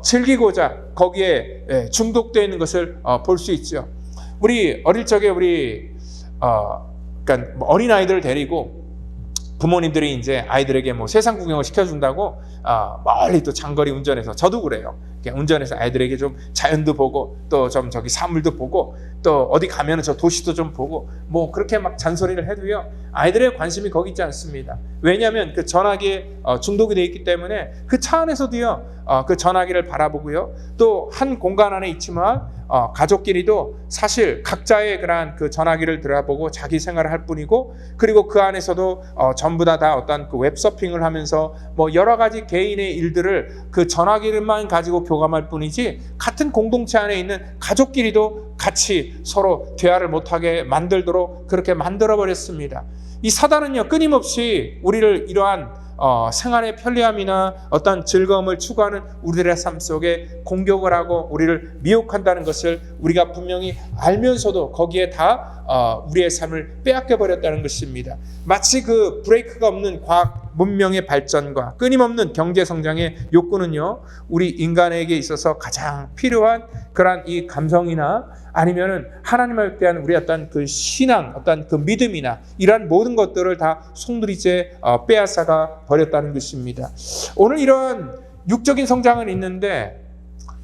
즐기고자 거기에 중독되어 있는 것을 볼 수 있죠. 우리 어릴 적에 그러니까 어린 아이들을 데리고 부모님들이 이제 아이들에게 뭐 세상 구경을 시켜준다고 멀리 또 장거리 운전해서, 저도 그래요. 운전해서 아이들에게 좀 자연도 보고 또 좀 저기 사물도 보고 또 어디 가면은 저 도시도 좀 보고 뭐 그렇게 막 잔소리를 해도요, 아이들의 관심이 거기 있지 않습니다. 왜냐하면 그 전화기에 중독이 되어 있기 때문에 그 차 안에서도요, 그 전화기를 바라보고요, 또 한 공간 안에 있지만 가족끼리도 사실 각자의 그러한 그 전화기를 들여다보고 자기 생활을 할 뿐이고, 그리고 그 안에서도 전부 다 어떤 그 웹서핑을 하면서 뭐 여러 가지 개인의 일들을 그 전화기를만 가지고 교감할 뿐이지 같은 공동체 안에 있는 가족끼리도 같이 서로 대화를 못하게 만들도록 그렇게 만들어 버렸습니다. 이 사단은요, 끊임없이 우리를 이러한 생활의 편리함이나 어떤 즐거움을 추구하는 우리들의 삶 속에 공격을 하고 우리를 미혹한다는 것을 우리가 분명히 알면서도 거기에 다 우리의 삶을 빼앗겨 버렸다는 것입니다. 마치 그 브레이크가 없는 과학 문명의 발전과 끊임없는 경제 성장의 욕구는요, 우리 인간에게 있어서 가장 필요한 그러한 이 감성이나 아니면은 하나님에 대한 우리 어떤 그 신앙, 어떤 그 믿음이나 이러한 모든 것들을 다 송두리째 빼앗아가 버렸다는 것입니다. 오늘 이러한 육적인 성장은 있는데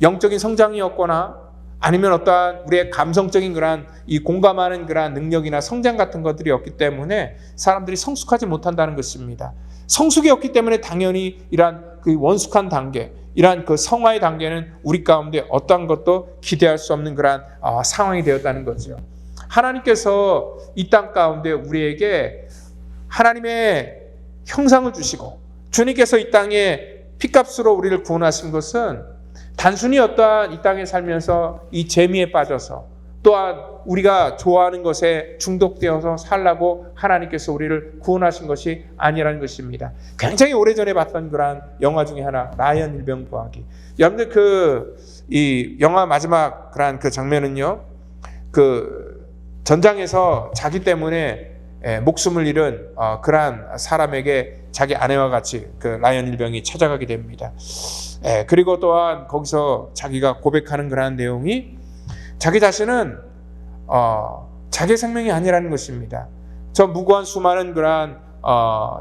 영적인 성장이 없거나 아니면 어떠한 우리의 감성적인 그러한 이 공감하는 그러한 능력이나 성장 같은 것들이 없기 때문에 사람들이 성숙하지 못한다는 것입니다. 성숙이 없기 때문에 당연히 이러한 그 원숙한 단계, 이러한 그 성화의 단계는 우리 가운데 어떠한 것도 기대할 수 없는 그러한 상황이 되었다는 거죠. 하나님께서 이 땅 가운데 우리에게 하나님의 형상을 주시고 주님께서 이 땅에 피값으로 우리를 구원하신 것은 단순히 어떠한 이 땅에 살면서 이 재미에 빠져서 또한 우리가 좋아하는 것에 중독되어서 살라고 하나님께서 우리를 구원하신 것이 아니라는 것입니다. 굉장히 오래전에 봤던 그런 영화 중에 하나, 라이언 일병 구하기. 여러분들 이 영화 마지막 그런 그 장면은요, 그 전장에서 자기 때문에 목숨을 잃은 그러한 사람에게 자기 아내와 같이 그 라이언 일병이 찾아가게 됩니다. 그리고 또한 거기서 자기가 고백하는 그러한 내용이 자기 자신은 자기 생명이 아니라는 것입니다. 저 무고한 수많은 그러한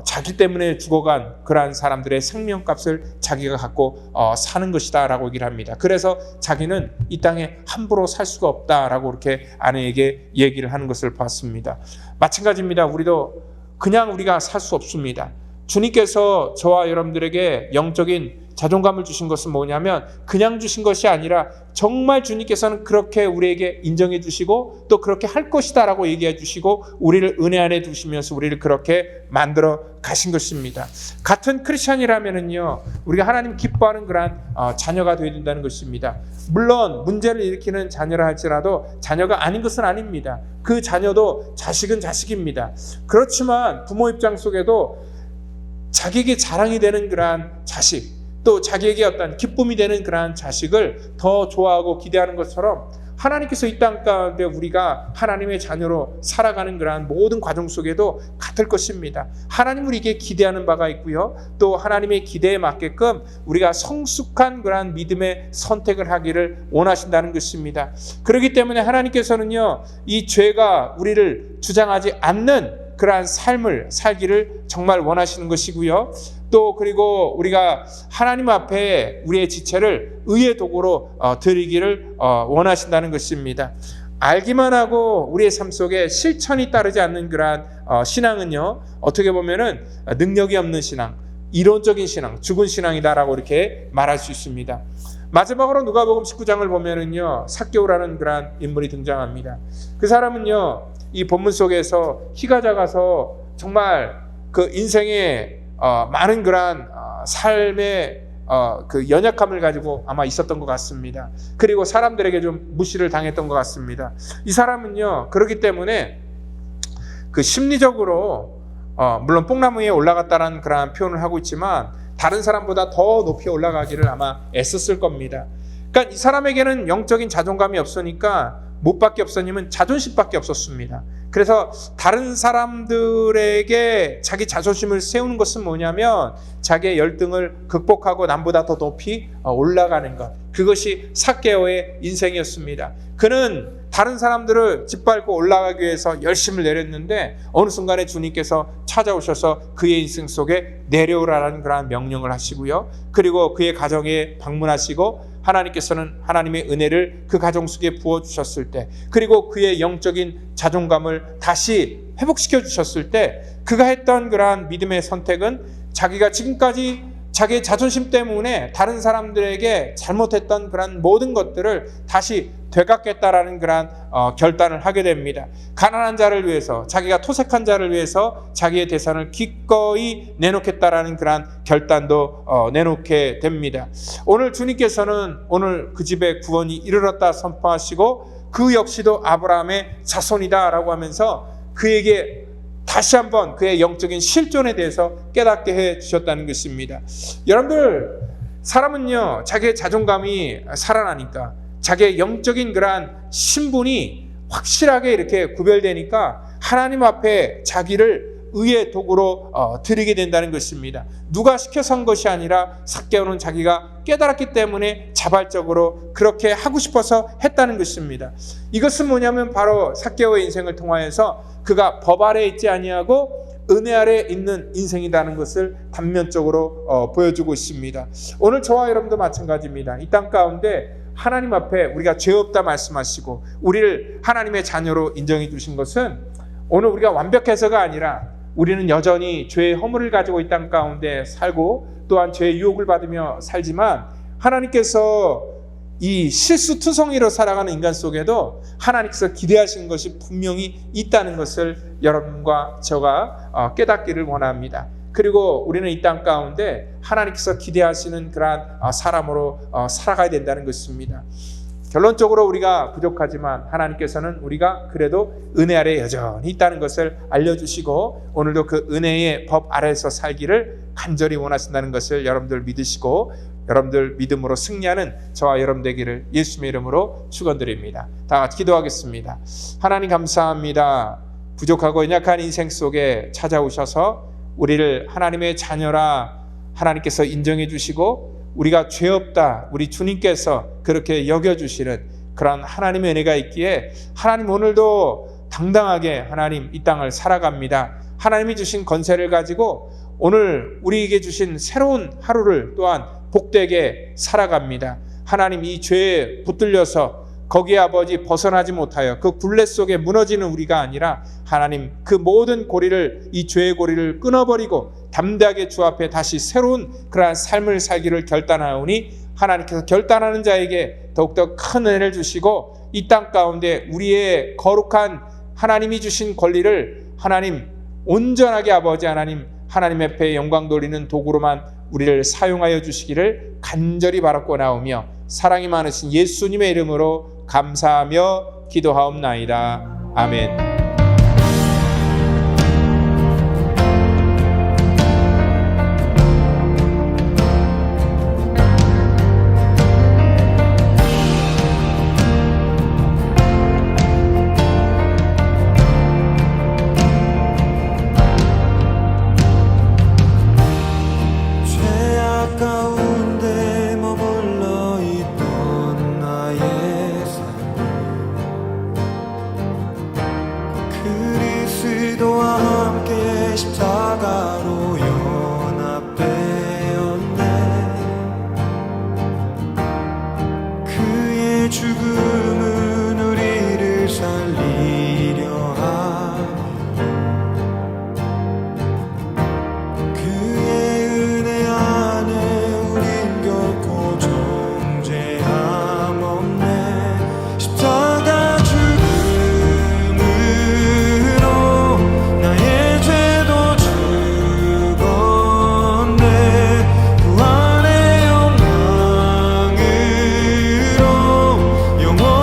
자기 때문에 죽어간 그러한 사람들의 생명값을 자기가 갖고 사는 것이다 라고 얘기를 합니다. 그래서 자기는 이 땅에 함부로 살 수가 없다라고 이렇게 아내에게 얘기를 하는 것을 봤습니다. 마찬가지입니다. 우리가 살 수 없습니다. 주님께서 저와 여러분들에게 영적인 자존감을 주신 것은 뭐냐면 그냥 주신 것이 아니라 정말 주님께서는 그렇게 우리에게 인정해 주시고 또 그렇게 할 것이다 라고 얘기해 주시고 우리를 은혜 안에 두시면서 우리를 그렇게 만들어 가신 것입니다. 같은 크리스찬이라면은요, 우리가 하나님 기뻐하는 그러한 자녀가 되어야 된다는 것입니다. 물론 문제를 일으키는 자녀라 할지라도 자녀가 아닌 것은 아닙니다. 그 자녀도 자식은 자식입니다. 그렇지만 부모 입장 속에도 자기에게 자랑이 되는 그러한 자식, 또 자기에게 어떤 기쁨이 되는 그러한 자식을 더 좋아하고 기대하는 것처럼 하나님께서 이 땅 가운데 우리가 하나님의 자녀로 살아가는 그러한 모든 과정 속에도 같을 것입니다. 하나님 우리에게 기대하는 바가 있고요. 또 하나님의 기대에 맞게끔 우리가 성숙한 그러한 믿음의 선택을 하기를 원하신다는 것입니다. 그렇기 때문에 하나님께서는요, 이 죄가 우리를 주장하지 않는 그러한 삶을 살기를 정말 원하시는 것이고요. 또 그리고 우리가 하나님 앞에 우리의 지체를 의의 도구로 드리기를 원하신다는 것입니다. 알기만 하고 우리의 삶 속에 실천이 따르지 않는 그러한 신앙은요, 어떻게 보면은 능력이 없는 신앙, 이론적인 신앙, 죽은 신앙이다라고 이렇게 말할 수 있습니다. 마지막으로 누가복음 19장을 보면은요, 삭개오라는 그러한 인물이 등장합니다. 그 사람은요, 이 본문 속에서 키가 작아서 정말 그 인생에 많은 그러한 삶의 그 연약함을 가지고 아마 있었던 것 같습니다. 그리고 사람들에게 좀 무시를 당했던 것 같습니다. 이 사람은요, 그렇기 때문에 그 심리적으로 물론 뽕나무 위에 올라갔다는 그러한 표현을 하고 있지만 다른 사람보다 더 높이 올라가기를 아마 애썼을 겁니다. 그러니까 이 사람에게는 영적인 자존감이 없으니까 못밖에 없었냐면 자존심밖에 없었습니다. 그래서 다른 사람들에게 자기 자존심을 세우는 것은 뭐냐면 자기의 열등을 극복하고 남보다 더 높이 올라가는 것, 그것이 삭개오의 인생이었습니다. 그는 다른 사람들을 짓밟고 올라가기 위해서 열심을 내렸는데 어느 순간에 주님께서 찾아오셔서 그의 인생 속에 내려오라는 그런 명령을 하시고요. 그리고 그의 가정에 방문하시고 하나님께서는 하나님의 은혜를 그 가정 속에 부어주셨을 때, 그리고 그의 영적인 자존감을 다시 회복시켜 주셨을 때, 그가 했던 그러한 믿음의 선택은 자기가 지금까지 자기의 자존심 때문에 다른 사람들에게 잘못했던 그런 모든 것들을 다시 되갚겠다라는 그런 결단을 하게 됩니다. 가난한 자를 위해서, 자기가 토색한 자를 위해서 자기의 재산을 기꺼이 내놓겠다라는 그런 결단도 내놓게 됩니다. 오늘 주님께서는 오늘 그 집에 구원이 이르렀다 선포하시고 그 역시도 아브라함의 자손이다라고 하면서 그에게 다시 한번 그의 영적인 실존에 대해서 깨닫게 해 주셨다는 것입니다. 여러분들, 사람은요, 자기의 자존감이 살아나니까, 자기의 영적인 그러한 신분이 확실하게 이렇게 구별되니까 하나님 앞에 자기를 의의 도구로 드리게 된다는 것입니다. 누가 시켜서 한 것이 아니라 삭개오는 자기가 깨달았기 때문에 자발적으로 그렇게 하고 싶어서 했다는 것입니다. 이것은 뭐냐면 바로 삭개오의 인생을 통하여서 그가 법 아래에 있지 아니하고 은혜 아래에 있는 인생이라는 것을 단면적으로 보여주고 있습니다. 오늘 저와 여러분도 마찬가지입니다. 이 땅 가운데 하나님 앞에 우리가 죄 없다 말씀하시고 우리를 하나님의 자녀로 인정해 주신 것은 오늘 우리가 완벽해서가 아니라 우리는 여전히 죄의 허물을 가지고 이 땅 가운데 살고 또한 죄의 유혹을 받으며 살지만 하나님께서 이 실수투성이로 살아가는 인간 속에도 하나님께서 기대하신 것이 분명히 있다는 것을 여러분과 제가 깨닫기를 원합니다. 그리고 우리는 이 땅 가운데 하나님께서 기대하시는 그러한 사람으로 살아가야 된다는 것입니다. 결론적으로 우리가 부족하지만 하나님께서는 우리가 그래도 은혜 아래 여전히 있다는 것을 알려주시고 오늘도 그 은혜의 법 아래에서 살기를 간절히 원하신다는 것을 여러분들 믿으시고 여러분들 믿음으로 승리하는 저와 여러분 되기를 예수님의 이름으로 축원드립니다. 다 같이 기도하겠습니다. 하나님 감사합니다. 부족하고 연약한 인생 속에 찾아오셔서 우리를 하나님의 자녀라 하나님께서 인정해 주시고 우리가 죄 없다 우리 주님께서 그렇게 여겨주시는 그런 하나님의 은혜가 있기에 하나님 오늘도 당당하게 하나님 이 땅을 살아갑니다. 하나님이 주신 권세를 가지고 오늘 우리에게 주신 새로운 하루를 또한 복되게 살아갑니다. 하나님 이 죄에 붙들려서 거기에 아버지 벗어나지 못하여 그 굴레 속에 무너지는 우리가 아니라 하나님 그 모든 고리를 이 죄의 고리를 끊어버리고 담대하게 주 앞에 다시 새로운 그러한 삶을 살기를 결단하오니 하나님께서 결단하는 자에게 더욱더 큰 은혜를 주시고 이 땅 가운데 우리의 거룩한 하나님이 주신 권리를 하나님 온전하게 아버지 하나님 앞에 영광 돌리는 도구로만 우리를 사용하여 주시기를 간절히 바라고 나오며 사랑이 많으신 예수님의 이름으로 감사하며 기도하옵나이다. 아멘. 그리스도와 함께 십자가로 연합되었네. 그의 죽음은 우리를 살리려 하며 그의 은혜 안에 우린 결코 존재함 없네. 십자가 영원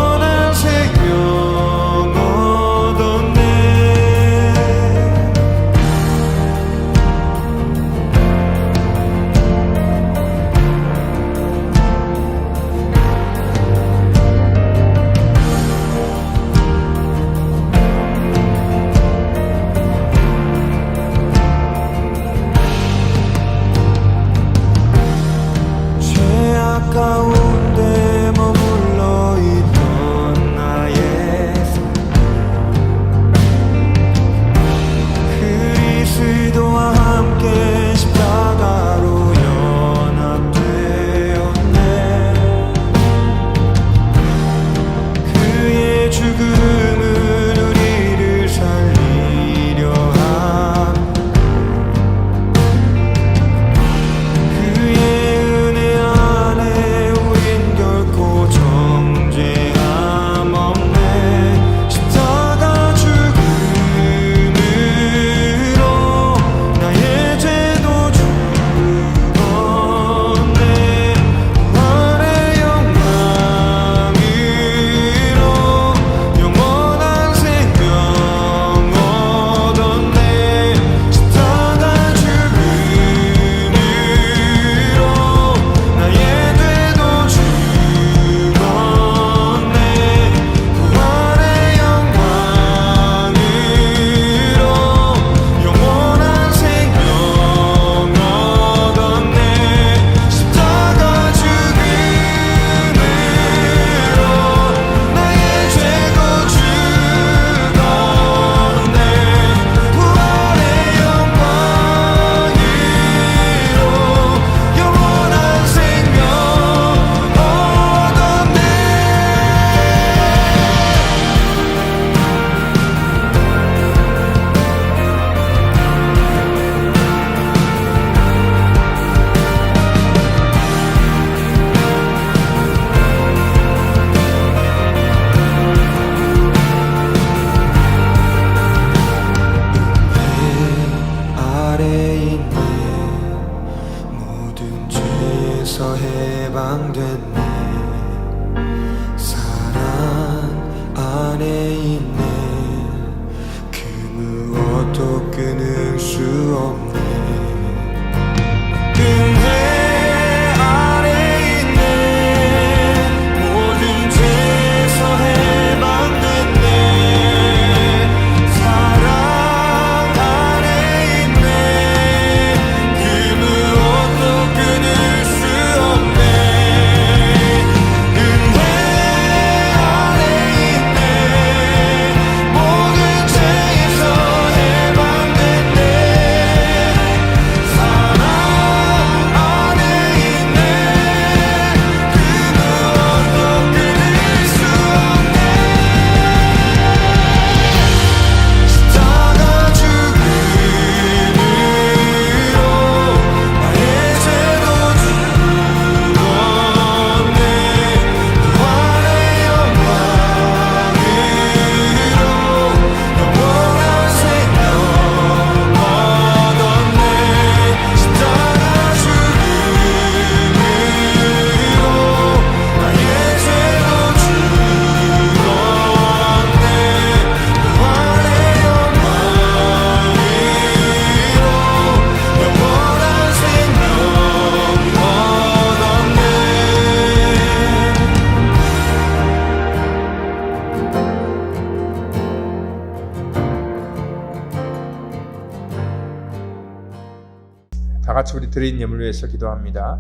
같이 우리 드린 예물 위해서 기도합니다.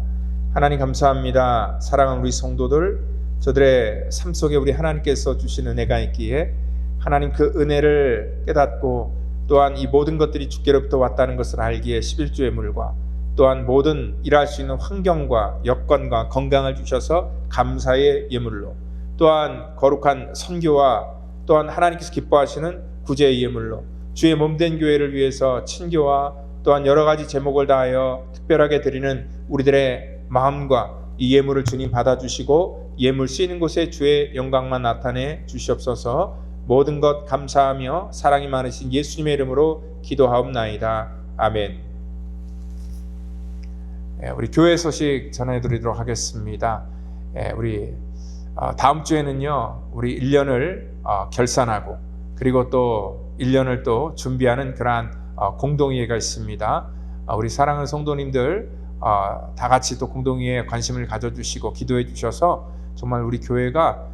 하나님 감사합니다. 사랑하는 우리 성도들, 저들의 삶 속에 우리 하나님께서 주신 은혜가 있기에 하나님 그 은혜를 깨닫고 또한 이 모든 것들이 주께로부터 왔다는 것을 알기에 11조 예물과 또한 모든 일할 수 있는 환경과 여건과 건강을 주셔서 감사의 예물로, 또한 거룩한 선교와 또한 하나님께서 기뻐하시는 구제의 예물로, 주의 몸된 교회를 위해서 친교와 또한 여러 가지 제목을 다하여 특별하게 드리는 우리들의 마음과 이 예물을 주님 받아주시고 예물 쓰이는 곳에 주의 영광만 나타내 주시옵소서. 모든 것 감사하며 사랑이 많으신 예수님의 이름으로 기도하옵나이다. 아멘. 우리 교회 소식 전해드리도록 하겠습니다. 우리 다음 주에는요, 우리 1년을 결산하고 그리고 또 1년을 또 준비하는 그러한 공동회의가 있습니다. 우리 사랑하는 성도님들 다 같이 또 공동회의에 관심을 가져주시고 기도해 주셔서 정말 우리 교회가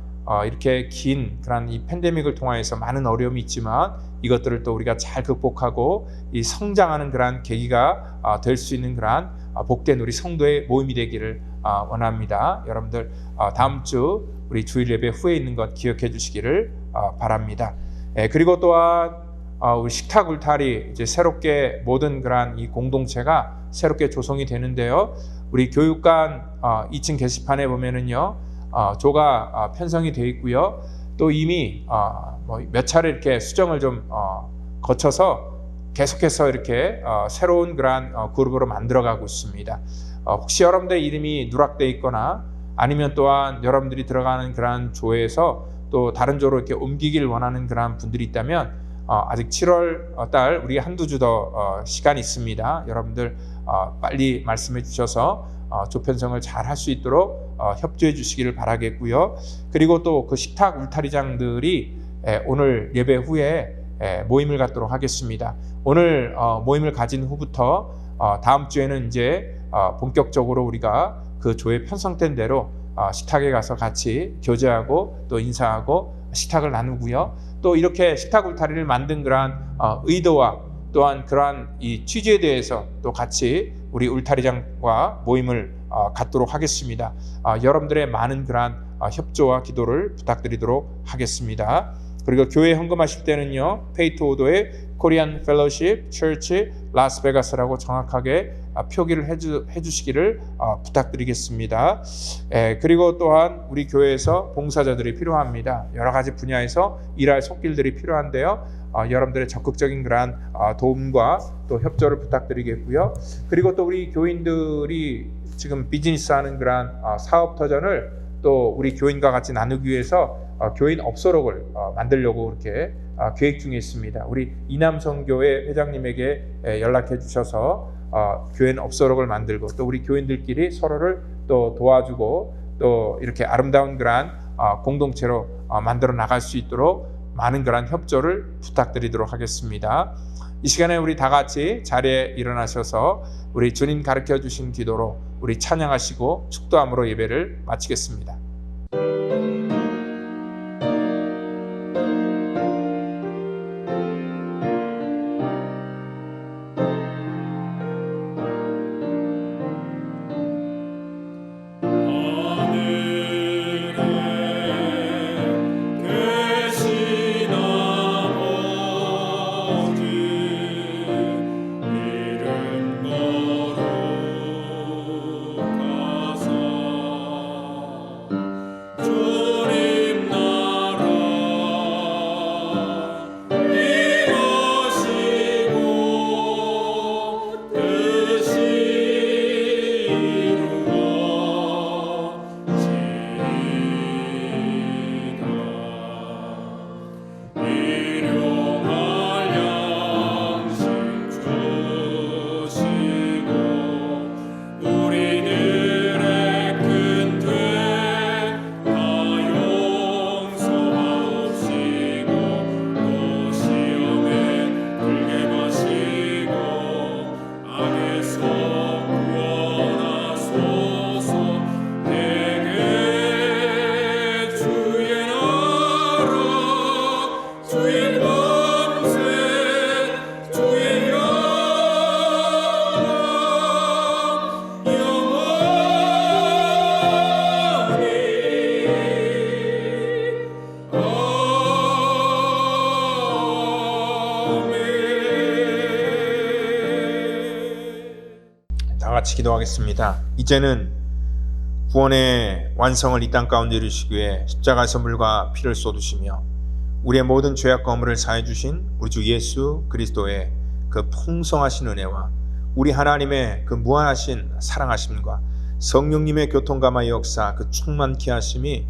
이렇게 긴 그런 이 팬데믹을 통하여서 많은 어려움이 있지만 이것들을 또 우리가 잘 극복하고 이 성장하는 그러한 계기가 될 수 있는 그러한 복된 우리 성도의 모임이 되기를 원합니다. 여러분들 다음 주 우리 주일 예배 후에 있는 것 기억해 주시기를 바랍니다. 그리고 또한 우리 식탁 울타리 이제 새롭게 모든 그러한 이 공동체가 새롭게 조성이 되는데요. 우리 교육관 2층 게시판에 보면은요, 조가 편성이 되어 있고요. 또 이미 몇 차례 이렇게 수정을 좀 거쳐서 계속해서 이렇게 새로운 그러한 그룹으로 만들어가고 있습니다. 혹시 여러분들 이름이 누락되어 있거나 아니면 또한 여러분들이 들어가는 그러한 조에서 또 다른 조로 이렇게 옮기길 원하는 그러한 분들이 있다면 아직 7월 달 우리 한두 주 더 시간이 있습니다. 여러분들 빨리 말씀해 주셔서 조 편성을 잘 할 수 있도록 협조해 주시기를 바라겠고요. 그리고 또 그 식탁 울타리장들이 오늘 예배 후에 모임을 갖도록 하겠습니다. 오늘 모임을 가진 후부터 다음 주에는 이제 본격적으로 우리가 그 조에 편성된 대로 식탁에 가서 같이 교제하고 또 인사하고 식탁을 나누고요. 또 이렇게 식탁 울타리를 만든 그러한 의도와 또한 그러한 이 취지에 대해서 또 같이 우리 울타리장과 모임을 갖도록 하겠습니다. 여러분들의 많은 그러한 협조와 기도를 부탁드리도록 하겠습니다. 그리고 교회 헌금하실 때는요, 페이토오도의 코리안 펠로십 처치 라스베가스라고 정확하게 표기를 해주시기를 부탁드리겠습니다. 그리고 또한 우리 교회에서 봉사자들이 필요합니다. 여러 가지 분야에서 일할 손길들이 필요한데요. 여러분들의 적극적인 그러한 도움과 또 협조를 부탁드리겠고요. 그리고 또 우리 교인들이 지금 비즈니스하는 그러한 사업 터전을 또 우리 교인과 같이 나누기 위해서 교인 업소록을 만들려고 이렇게 계획 중에 있습니다. 우리 이남성교회 회장님에게 연락해 주셔서 교인 업소록을 만들고 또 우리 교인들끼리 서로를 또 도와주고 또 이렇게 아름다운 그러한 공동체로 만들어 나갈 수 있도록 많은 그러한 협조를 부탁드리도록 하겠습니다. 이 시간에 우리 다 같이 자리에 일어나셔서 우리 주님 가르쳐 주신 기도로 우리 찬양하시고 축도함으로 예배를 마치겠습니다. 같이 기도하겠습니다. 이제는 구원의 완성을 이 땅 가운데 이루시기 위해 십자가에서 물과 피를 쏟으시며 우리의 모든 죄악과 허물을 사해 주신 우리 주 예수 그리스도의 그 풍성하신 은혜와 우리 하나님의 그 무한하신 사랑하심과 성령님의 교통감화의 역사, 그 충만케 하심이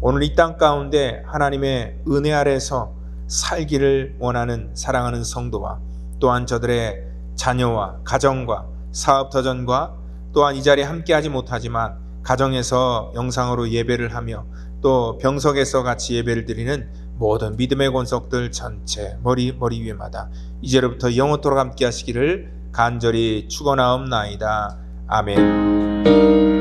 오늘 이 땅 가운데 하나님의 은혜 아래에서 살기를 원하는 사랑하는 성도와 또한 저들의 자녀와 가정과 사업터전과 또한 이 자리에 함께하지 못하지만 가정에서 영상으로 예배를 하며 또 병석에서 같이 예배를 드리는 모든 믿음의 권속들 전체 머리 위에마다 이제로부터 영원토록 함께 하시기를 간절히 축원하옵나이다. 아멘.